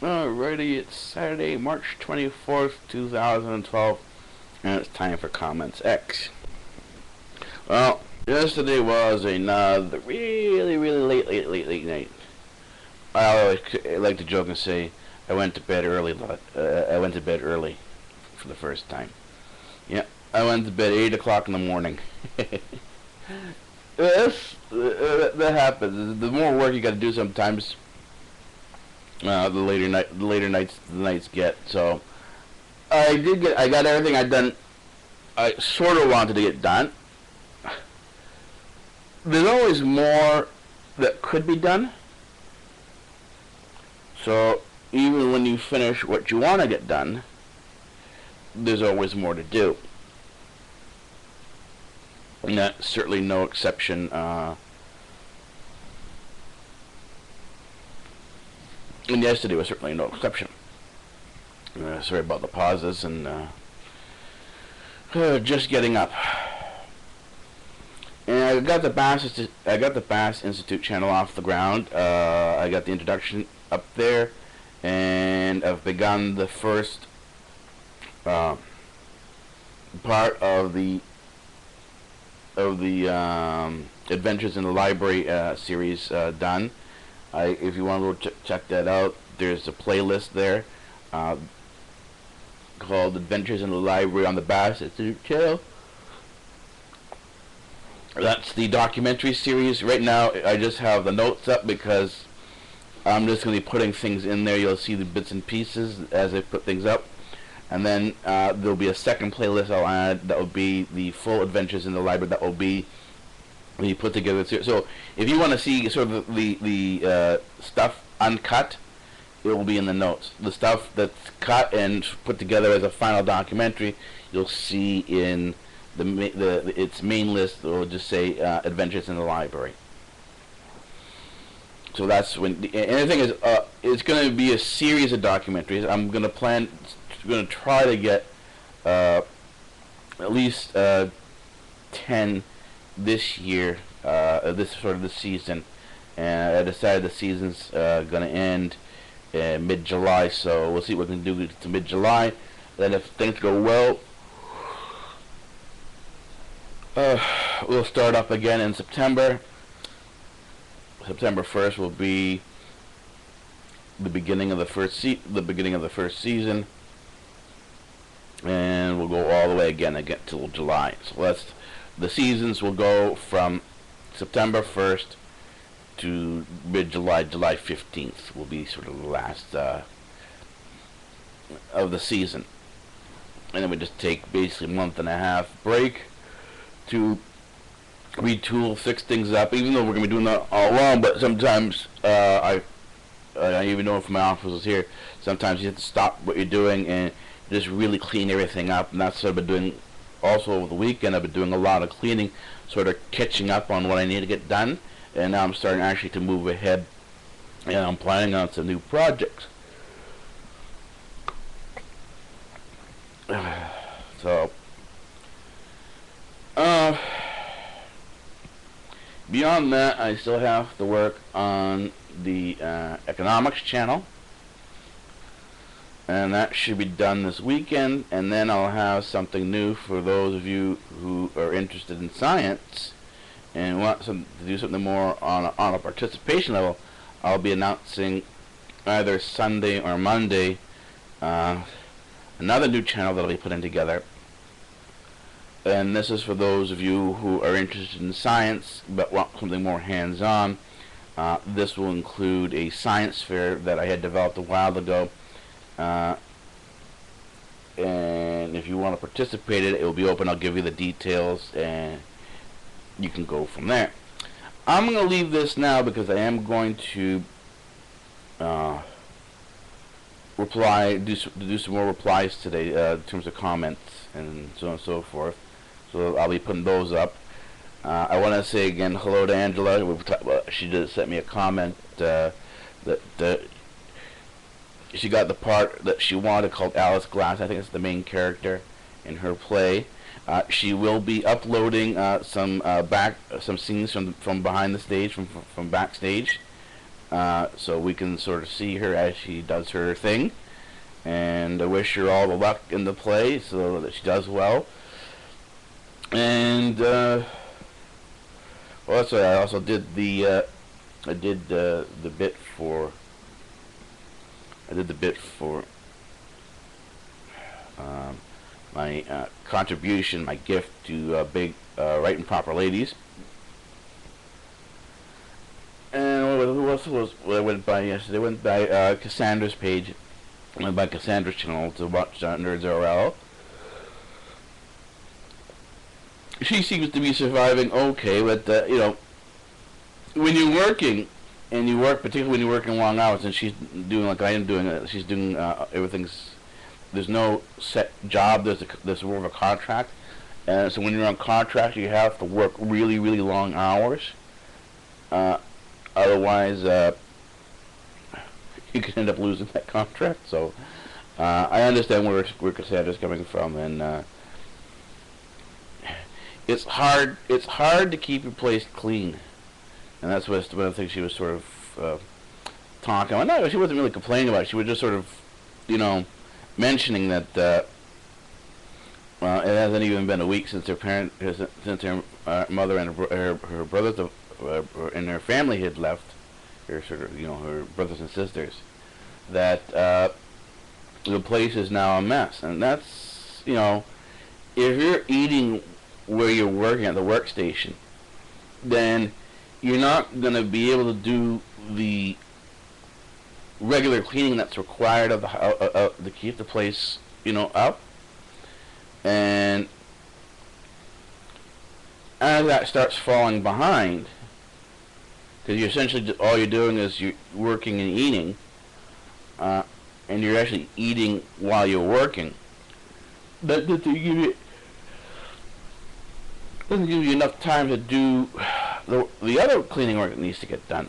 Alrighty, it's Saturday, March 24th, 2012, and it's time for Comments X. Well, yesterday was another really late night. I always like to joke and say I went to bed early. I went to bed early for the first time. Yeah, I went to bed 8 o'clock in the morning. That happens. The more work you got to do sometimes, the later nights the nights get. So I got everything I sort of wanted to get done. There's always more that could be done. So even when you finish what you want to get done, there's always more to do. And that's certainly no exception. And yesterday was certainly no exception. Sorry about the pauses and just getting up. And I got the BAS Institute Channel off the ground. I got the introduction up there, and I've begun the first part of the Adventures in the Library series done. If you want to go check that out, there's a playlist there called Adventures in the Library on the BAS Institute Channel. That's the documentary series. Right now, I just have the notes up because I'm just going to be putting things in there. You'll see the bits and pieces as I put things up. And then there'll be a second playlist I'll add that will be the full Adventures in the Library that will be put together. So if you want to see sort of the stuff uncut, it will be in the notes. The stuff that's cut and put together as a final documentary, you'll see in its main list. Or just say Adventures in the Library. So that's when. And the thing is, it's going to be a series of documentaries. I'm going to try to get at least 10 this year, this season. And I decided the season's going to end mid-July, so we'll see what we can do to mid-July. Then if things go well, we'll start up again in September. September 1st will be the beginning of the first season, and we'll go all the way again till July. So the seasons will go from September 1st to mid-July. July 15th will be sort of the last of the season, and then we just take basically a month and a half break to retool, fix things up, even though we're going to be doing that all along. But sometimes I even know from my offices here, sometimes you have to stop what you're doing and just really clean everything up. And that's what I've been doing also over the weekend. I've been doing a lot of cleaning, sort of catching up on what I need to get done, and now I'm starting actually to move ahead, and I'm planning on some new projects. So beyond that, I still have to work on the economics channel, and that should be done this weekend. And then I'll have something new for those of you who are interested in science and want to do something more on a participation level. I'll be announcing either Sunday or Monday another new channel that I'll be putting together. And this is for those of you who are interested in science but want something more hands-on. This will include a science fair that I had developed a while ago. And if you want to participate in it, it will be open. I'll give you the details and you can go from there. I'm going to leave this now because I am going to do some more replies today in terms of comments and so on and so forth. So I'll be putting those up. I want to say again hello to Angela. She just sent me a comment that she got the part that she wanted called Alice Glass. I think it's the main character in her play. She will be uploading some scenes from behind the stage, from backstage, so we can sort of see her as she does her thing. And I wish her all the luck in the play so that she does well. And well, that's why I also did the bit for my contribution, my gift to Big Right and Proper Ladies. And who else was I went by yesterday? I went by Cassandra's page. I went by Cassandra's channel to watch Nerds RL. She seems to be surviving okay, but you know, when you're working, and you work, particularly when you're working long hours, and she's doing like I am doing, she's doing everything's. There's no set job. There's more of a contract, and so when you're on contract, you have to work really, really long hours. Otherwise, you could end up losing that contract. So I understand where Cassandra's coming from, and it's hard to keep your place clean, and that's one of the things she was sort of talking about. No, she wasn't really complaining about it. She was just sort of, you know, mentioning that well, it hasn't even been a week since her mother and her brothers and her family had left. Her sort of, you know, her brothers and sisters. That the place is now a mess, and that's, you know, if you're eating where you're working at the workstation, then you're not going to be able to do the regular cleaning that's required of the to keep the place, you know, up. And as that starts falling behind, because you're essentially all you're doing is you're working and eating, and you're actually eating while you're working. That doesn't give you enough time to do the other cleaning work that needs to get done.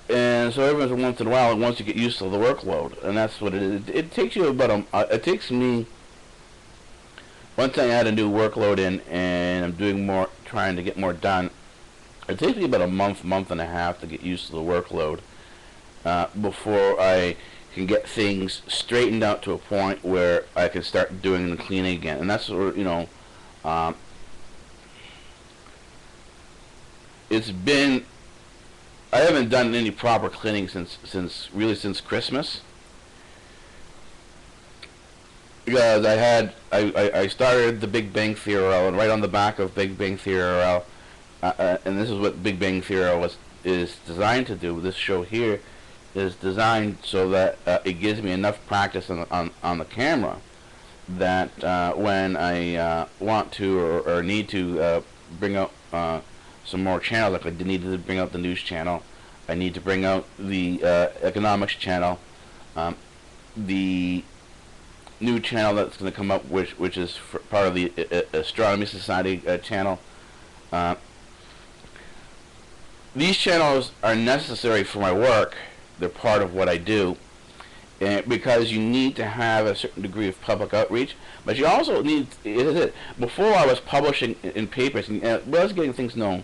And so every once in a while, once you get used to the workload, and that's what it is. It takes you about it takes me. Once I add a new workload in, and I'm doing more, trying to get more done, it takes me about a month and a half to get used to the workload before I can get things straightened out to a point where I can start doing the cleaning again. And that's where, you know, it's been. I haven't done any proper cleaning since Christmas, because I started the BigBangTheoryRL, and right on the back of BigBangTheoryRL, and this is what BigBangTheoryRL is designed to do. This show here is designed so that it gives me enough practice on the camera that when I want to or need to bring out some more channels, like I need to bring out the news channel, I need to bring out the economics channel, the new channel that's going to come up, which is part of the Astronomy Society channel. These channels are necessary for my work. They're part of what I do, and because you need to have a certain degree of public outreach, but you also need. Before I was publishing in papers, and I was getting things known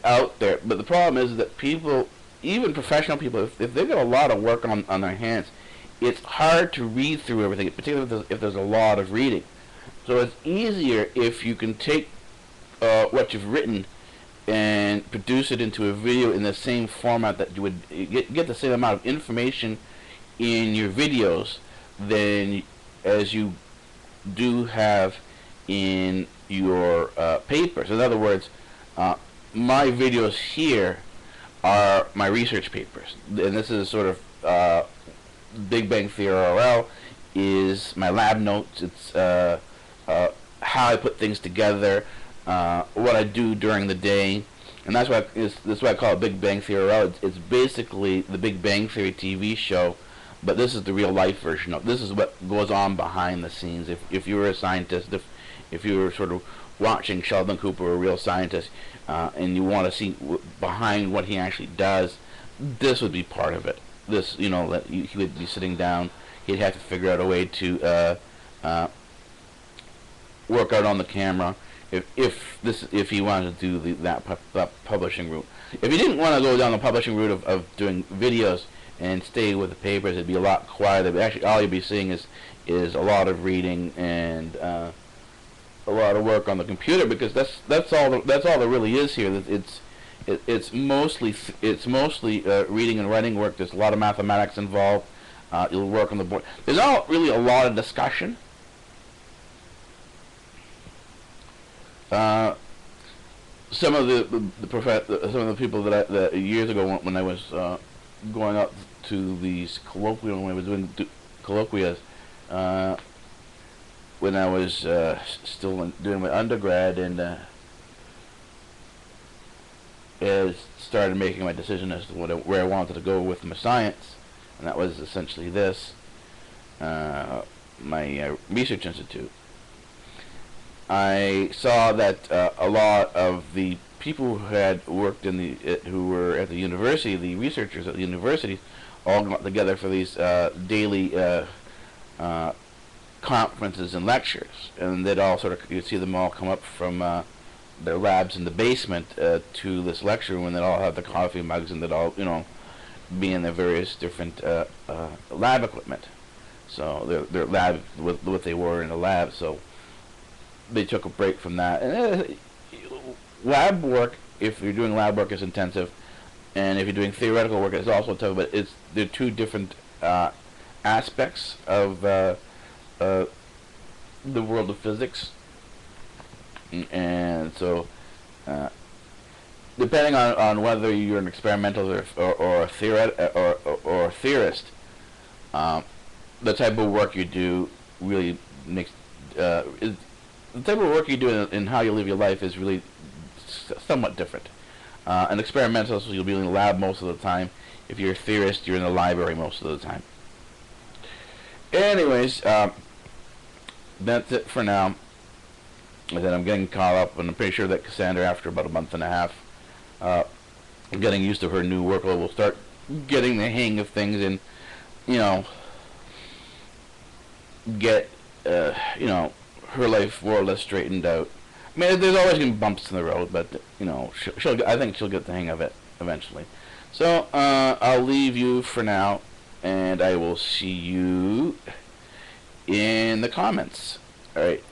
out there, but the problem is that people, even professional people, if they've got a lot of work on their hands, it's hard to read through everything, particularly if there's a lot of reading. So it's easier if you can take what you've written and produce it into a video in the same format that you would get the same amount of information in your videos than as you do have in your papers. In other words, my videos here are my research papers, and this is sort of BigBangTheoryRL is my lab notes. It's how I put things together, what I do during the day, and that's why I call it BigBangTheoryRL. It's basically the Big Bang Theory TV show, but this is the real life version of. This is what goes on behind the scenes. If you were a scientist, if you were sort of watching Sheldon Cooper, a real scientist, and you want to see behind what he actually does, this would be part of it. This, you know, that he would be sitting down. He'd have to figure out a way to work out on the camera if he wanted to do that publishing route. if you didn't want to go down the publishing route of doing videos and stay with the papers, it'd be a lot quieter. But actually, all you'd be seeing is a lot of reading and a lot of work on the computer, because that's all there really is here. It's mostly reading and writing work. There's a lot of mathematics involved. You'll work on the board. There's not really a lot of discussion. Some of the people that years ago, when I was going up to these colloquia, when I was doing colloquias, when I was still doing my undergrad, and started making my decision as to where I wanted to go with my science, and that was essentially this, my research institute. I saw that a lot of the people who had worked in who were at the university, the researchers at the university, all got together for these daily conferences and lectures, and they'd all you'd see them all come up from their labs in the basement to this lecture room, and they'd all have the coffee mugs, and they'd all, be in their various different lab equipment. So their lab, what they were in the lab. So they took a break from that. And lab work, if you're doing lab work, is intensive, and if you're doing theoretical work, it's also tough. But they're two different aspects of the world of physics, and so depending on whether you're an experimentalist or a theorist, the type of work you do really makes the type of work you do in how you live your life is really somewhat different. An experimentalist, you'll be in the lab most of the time. If you're a theorist, you're in the library most of the time. Anyways, that's it for now. And then I'm getting caught up, and I'm pretty sure that Cassandra, after about a month and a half, getting used to her new workload, will start getting the hang of things, and get her life more or less straightened out. I mean, there's always going to be bumps in the road, but I think she'll get the hang of it eventually. So I'll leave you for now, and I will see you in the comments. All right.